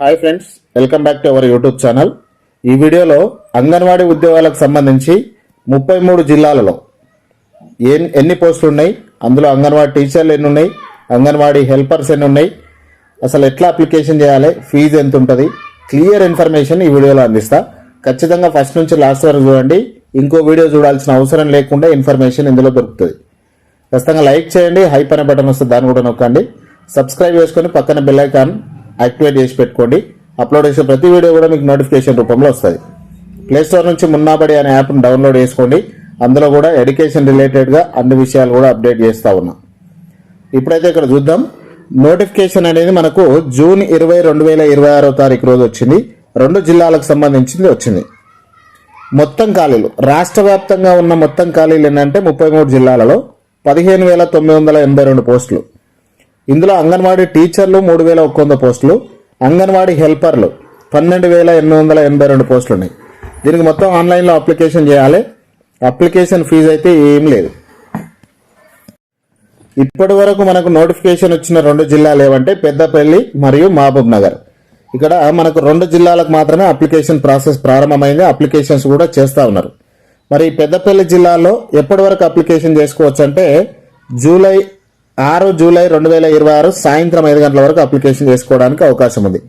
Hi friends, welcome back to our YouTube channel. ఈ వీడియోలో అంగన్వాడీ ఉద్యోగాలకు సంబంధించి 33 జిల్లాలలో ఎన్ని పోస్టులు ఉన్నాయి, అందులో అంగన్వాడీ టీచర్లు ఎన్ని ఉన్నాయి, అంగన్వాడీ హెల్పర్స్ ఎన్ని ఉన్నాయి, అసలు ఎట్లా అప్లికేషన్ చేయాలి, ఫీజు ఎంత ఉంటుంది, క్లియర్ ఇన్ఫర్మేషన్ ఈ వీడియోలో అందిస్తా. ఖచ్చితంగా ఫస్ట్ నుంచి లాస్ట్ వరకు చూడండి. ఇంకో వీడియో చూడాల్సిన అవసరం లేకుండా ఇన్ఫర్మేషన్ ఇందులో దొరుకుతుంది. ఖచ్చితంగా లైక్ చేయండి, హైప్ అనే బటన్ వస్తుంది, దాన్ని కూడా నొక్కండి. సబ్స్క్రైబ్ చేసుకొని పక్కన బెల్ ఐకాన్ యాక్టివేట్ చేసి పెట్టుకోండి. అప్లోడ్ చేసే ప్రతి వీడియో కూడా మీకు నోటిఫికేషన్ రూపంలో వస్తుంది. ప్లేస్టోర్ నుంచి మున్నాబడి అనే యాప్ను డౌన్లోడ్ చేసుకోండి. అందులో కూడా ఎడ్యుకేషన్ రిలేటెడ్గా అన్ని విషయాలు కూడా అప్డేట్ చేస్తూ ఉన్నాం. ఇప్పుడైతే ఇక్కడ చూద్దాం. నోటిఫికేషన్ అనేది మనకు జూన్ 20, 2026 తారీఖు రోజు వచ్చింది. 2 జిల్లాలకు సంబంధించింది వచ్చింది. మొత్తం ఖాళీలు రాష్ట్ర వ్యాప్తంగా ఉన్న మొత్తం ఖాళీలు ఏంటంటే 33 జిల్లాలలో 15,982 పోస్టులు. ఇందులో అంగన్వాడీ టీచర్లు 3,100 పోస్టులు, అంగన్వాడీ హెల్పర్లు 12,882 పోస్టులు ఉన్నాయి. దీనికి మొత్తం ఆన్లైన్లో అప్లికేషన్ చేయాలి. అప్లికేషన్ ఫీజు అయితే ఏం లేదు. ఇప్పటి వరకు మనకు నోటిఫికేషన్ వచ్చిన 2 జిల్లాలు ఏవంటే పెద్దపల్లి మరియు మహబూబ్ నగర్. ఇక్కడ మనకు 2 జిల్లాలకు మాత్రమే అప్లికేషన్ ప్రాసెస్ ప్రారంభమైంది. అప్లికేషన్స్ కూడా చేస్తూ ఉన్నారు. మరి పెద్దపల్లి జిల్లాలో ఎప్పటి వరకు అప్లికేషన్ చేసుకోవచ్చు అంటే 6 జూలై 2026 సాయంత్రం 5 గంటల వరకు అప్లికేషన్ చేసుకోవడానికి అవకాశం ఉంది.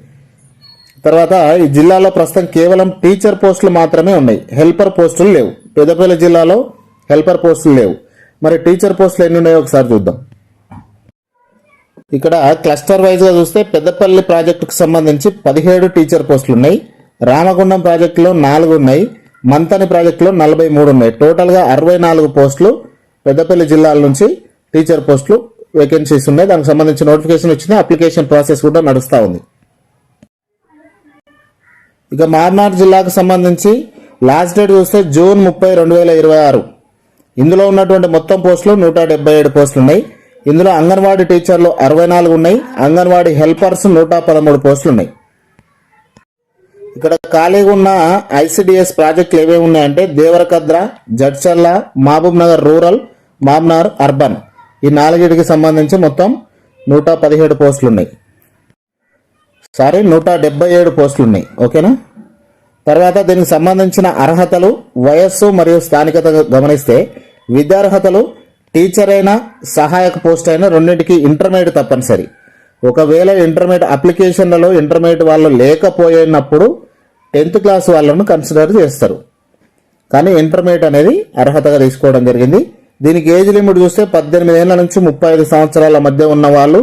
తర్వాత ఈ జిల్లాలో ప్రస్తుతం కేవలం టీచర్ పోస్టులు మాత్రమే ఉన్నాయి, హెల్పర్ పోస్టులు లేవు. పెద్దపల్లి జిల్లాలో హెల్పర్ పోస్టులు లేవు. మరి టీచర్ పోస్టులు ఎన్ని ఉన్నాయో ఒకసారి చూద్దాం. ఇక్కడ క్లస్టర్ వైజ్ గా చూస్తే పెద్దపల్లి ప్రాజెక్టుకు సంబంధించి 17 టీచర్ పోస్టులు ఉన్నాయి. రామగుండం ప్రాజెక్టులో 4 ఉన్నాయి. మంతని ప్రాజెక్టులో 43 ఉన్నాయి. టోటల్ గా 64 పోస్టులు పెద్దపల్లి జిల్లాల నుంచి టీచర్ పోస్టులు వేకెన్సీస్ ఉన్నాయి. దానికి సంబంధించి నోటిఫికేషన్ వచ్చింది. అప్లికేషన్ ప్రాసెస్ కూడా నడుస్తూ ఉంది. ఇక మార్నార్ జిల్లాకు సంబంధించి లాస్ట్ డేట్ చూస్తే జూన్ 30, 2026. ఇందులో ఉన్నటువంటి మొత్తం పోస్టులు 177 పోస్టులు ఉన్నాయి. ఇందులో అంగన్వాడీ టీచర్లు 64 ఉన్నాయి. అంగన్వాడీ హెల్పర్స్ 113 పోస్టులు ఉన్నాయి. ఇక్కడ ఖాళీగా ఉన్న ఐసిడిఎస్ ప్రాజెక్టులు ఏవేవి ఉన్నాయంటే దేవరకద్ర, జడ్చర్ల, మహబూబ్ నగర్ రూరల్, మామ్నార్ అర్బన్, ఈ 4కి సంబంధించి మొత్తం 117 పోస్టులు ఉన్నాయి. 177 పోస్టులు ఉన్నాయి. ఓకేనా. తర్వాత దీనికి సంబంధించిన అర్హతలు, వయస్సు మరియు స్థానికత గమనిస్తే విద్యార్హతలు టీచర్ అయినా సహాయక పోస్ట్ అయినా రెండింటికి ఇంటర్మీడియట్ తప్పనిసరి. ఒకవేళ ఇంటర్మీడియట్ అప్లికేషన్లలో ఇంటర్మీడియట్ వాళ్ళు లేకపోయినప్పుడు 10th క్లాస్ వాళ్ళను కన్సిడర్ చేస్తారు. కానీ ఇంటర్మీడియట్ అనేది అర్హతగా తీసుకోవడం జరిగింది. దీనికి ఏజ్ లిమిట్ చూస్తే 18 ఏళ్ల నుంచి 35 సంవత్సరాల మధ్య ఉన్న వాళ్ళు,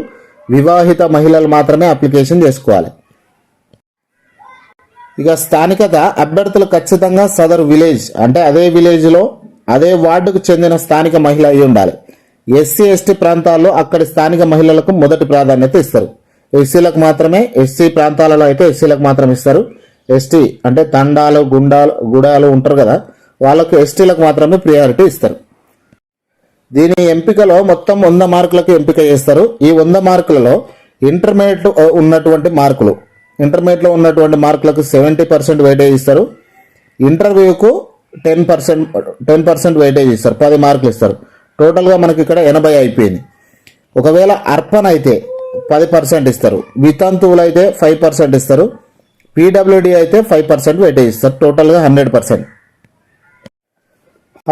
వివాహిత మహిళలు మాత్రమే అప్లికేషన్ చేసుకోవాలి. ఇక స్థానికత అభ్యర్థులు ఖచ్చితంగా సదరు విలేజ్ అంటే అదే విలేజ్ లో అదే వార్డుకు చెందిన స్థానిక మహిళ అయి ఉండాలి. ఎస్సీ ఎస్టీ ప్రాంతాల్లో అక్కడి స్థానిక మహిళలకు మొదటి ప్రాధాన్యత ఇస్తారు. ఎస్సీలకు మాత్రమే, ఎస్సీ ప్రాంతాలలో అయితే ఎస్సీలకు మాత్రం ఇస్తారు. ఎస్టీ అంటే తండాలు, గుడాలు ఉంటారు కదా, వాళ్ళకు ఎస్టీలకు మాత్రమే ప్రియారిటీ ఇస్తారు. దీని ఎంపికలో మొత్తం 100 మార్కులకు ఎంపిక చేస్తారు. ఈ 100 మార్కులలో ఇంటర్మీడియట్ ఉన్నటువంటి మార్కులు, ఇంటర్మీడియట్లో ఉన్నటువంటి మార్కులకు 70% వెయిటేజ్ ఇస్తారు. ఇంటర్వ్యూకు 10% వెయిటేజ్ ఇస్తారు, 10 మార్కులు ఇస్తారు. టోటల్గా మనకి ఇక్కడ 80 అయిపోయింది. ఒకవేళ అర్పణ అయితే 10% ఇస్తారు, వితంతువులు అయితే 5% ఇస్తారు, పీడబ్ల్యూడి అయితే 5% వెయిటేజ్ ఇస్తారు. టోటల్గా 100%.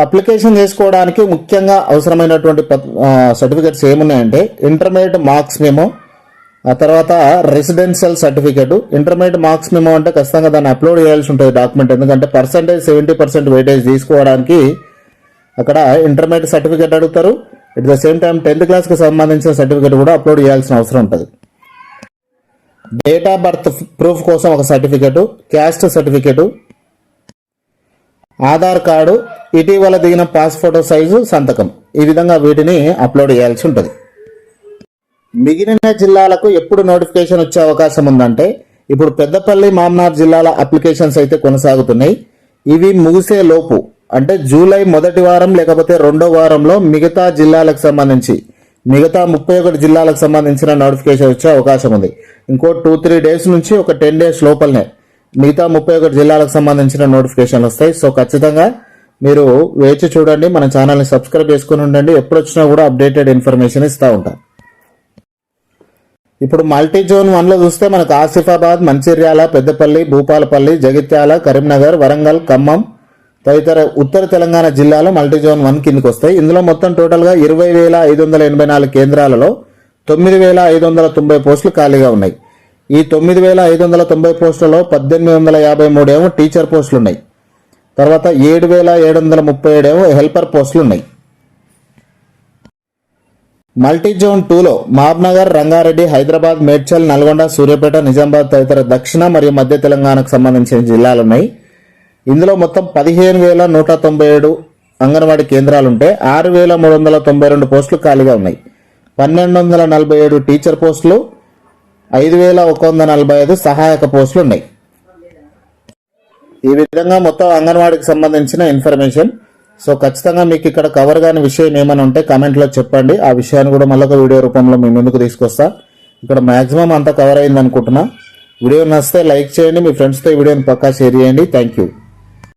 అప్లికేషన్ చేసుకోవడానికి ముఖ్యంగా అవసరమైనటువంటి సర్టిఫికెట్స్ ఏమున్నాయంటే ఇంటర్మీడియట్ మార్క్స్ మెమో, ఆ తర్వాత residential certificate. Intermediate marks memo అంటే ఖచ్చితంగా దాన్ని అప్లోడ్ చేయాల్సి ఉంటుంది డాక్యుమెంట్. ఎందుకంటే 70% వెయిటేజ్ తీసుకోవడానికి అక్కడ ఇంటర్మీడియట్ సర్టిఫికెట్ అడుగుతారు. At the same time 10th క్లాస్కి సంబంధించిన సర్టిఫికెట్ కూడా అప్లోడ్ చేయాల్సిన అవసరం ఉంటుంది. డేట్ ఆఫ్ బర్త్ ప్రూఫ్ కోసం ఒక certificate, caste certificate, Aadhaar card, ఇటీవల దిగిన పాస్ ఫోటో సైజు సంతకం, ఈ విధంగా వీటిని అప్లోడ్ చేయాల్సి ఉంటుంది. మిగిలిన జిల్లాలకు ఎప్పుడు నోటిఫికేషన్ వచ్చే అవకాశం ఉందంటే ఇప్పుడు పెద్దపల్లి, మామ్నార్ జిల్లాల అప్లికేషన్స్ అయితే కొనసాగుతున్నాయి. ఇవి ముగిసే లోపు అంటే జూలై మొదటి వారం లేకపోతే 2వ వారంలో మిగతా జిల్లాలకు సంబంధించి మిగతా 31 జిల్లాలకు సంబంధించిన నోటిఫికేషన్ వచ్చే అవకాశం ఉంది. ఇంకో 2-3 డేస్ నుంచి ఒక 10 డేస్ లోపలనే మిగతా 31 జిల్లాలకు సంబంధించిన నోటిఫికేషన్లు వస్తాయి. సో ఖచ్చితంగా మీరు వేచి చూడండి. మన ఛానల్ని సబ్స్క్రైబ్ చేసుకుని ఉండండి. ఎప్పుడు వచ్చినా కూడా అప్డేటెడ్ ఇన్ఫర్మేషన్ ఇస్తూ ఉంటాం. ఇప్పుడు మల్టీ జోన్ 1లో చూస్తే మనకు ఆసిఫాబాద్, మంచిర్యాల, పెద్దపల్లి, భూపాలపల్లి, జగిత్యాల, కరీంనగర్, వరంగల్, ఖమ్మం తదితర ఉత్తర తెలంగాణ జిల్లాలు మల్టీ జోన్ 1 కిందకి వస్తాయి. ఇందులో మొత్తం టోటల్గా 20,584 కేంద్రాలలో 9,590 పోస్టులు ఖాళీగా ఉన్నాయి. ఈ 9,590 పోస్టులలో 1,853 ఏమో టీచర్ పోస్టులు ఉన్నాయి. తర్వాత 7,737 ఏమో హెల్పర్ పోస్టులు ఉన్నాయి. మల్టీ జోన్ 2లో మహబూబ్నగర్, రంగారెడ్డి, హైదరాబాద్, మేడ్చల్, నల్గొండ, సూర్యాపేట, నిజామాబాద్ తదితర దక్షిణ మరియు మధ్య తెలంగాణకు సంబంధించిన జిల్లాలున్నాయి. ఇందులో మొత్తం 15,197 అంగన్వాడీ కేంద్రాలుంటే 6,392 పోస్టులు ఖాళీగా ఉన్నాయి. 1,247 టీచర్ పోస్టులు, 5,145 సహాయక పోస్టులు ఉన్నాయి. ఈ విధంగా మొత్తం అంగన్వాడీకి సంబంధించిన ఇన్ఫర్మేషన్. సో ఖచ్చితంగా మీకు ఇక్కడ కవర్ కాని విషయం ఏమైనా ఉంటే కామెంట్లో చెప్పండి. ఆ విషయాన్ని కూడా మళ్ళొక వీడియో రూపంలో మీ ముందుకు తీసుకొస్తా. ఇక్కడ మాక్సిమం అంతా కవర్ అయింది అనుకుంటున్నా. వీడియో నచ్చితే లైక్ చేయండి, మీ ఫ్రెండ్స్తో ఈ వీడియోని పక్కా షేర్ చేయండి. Thank you.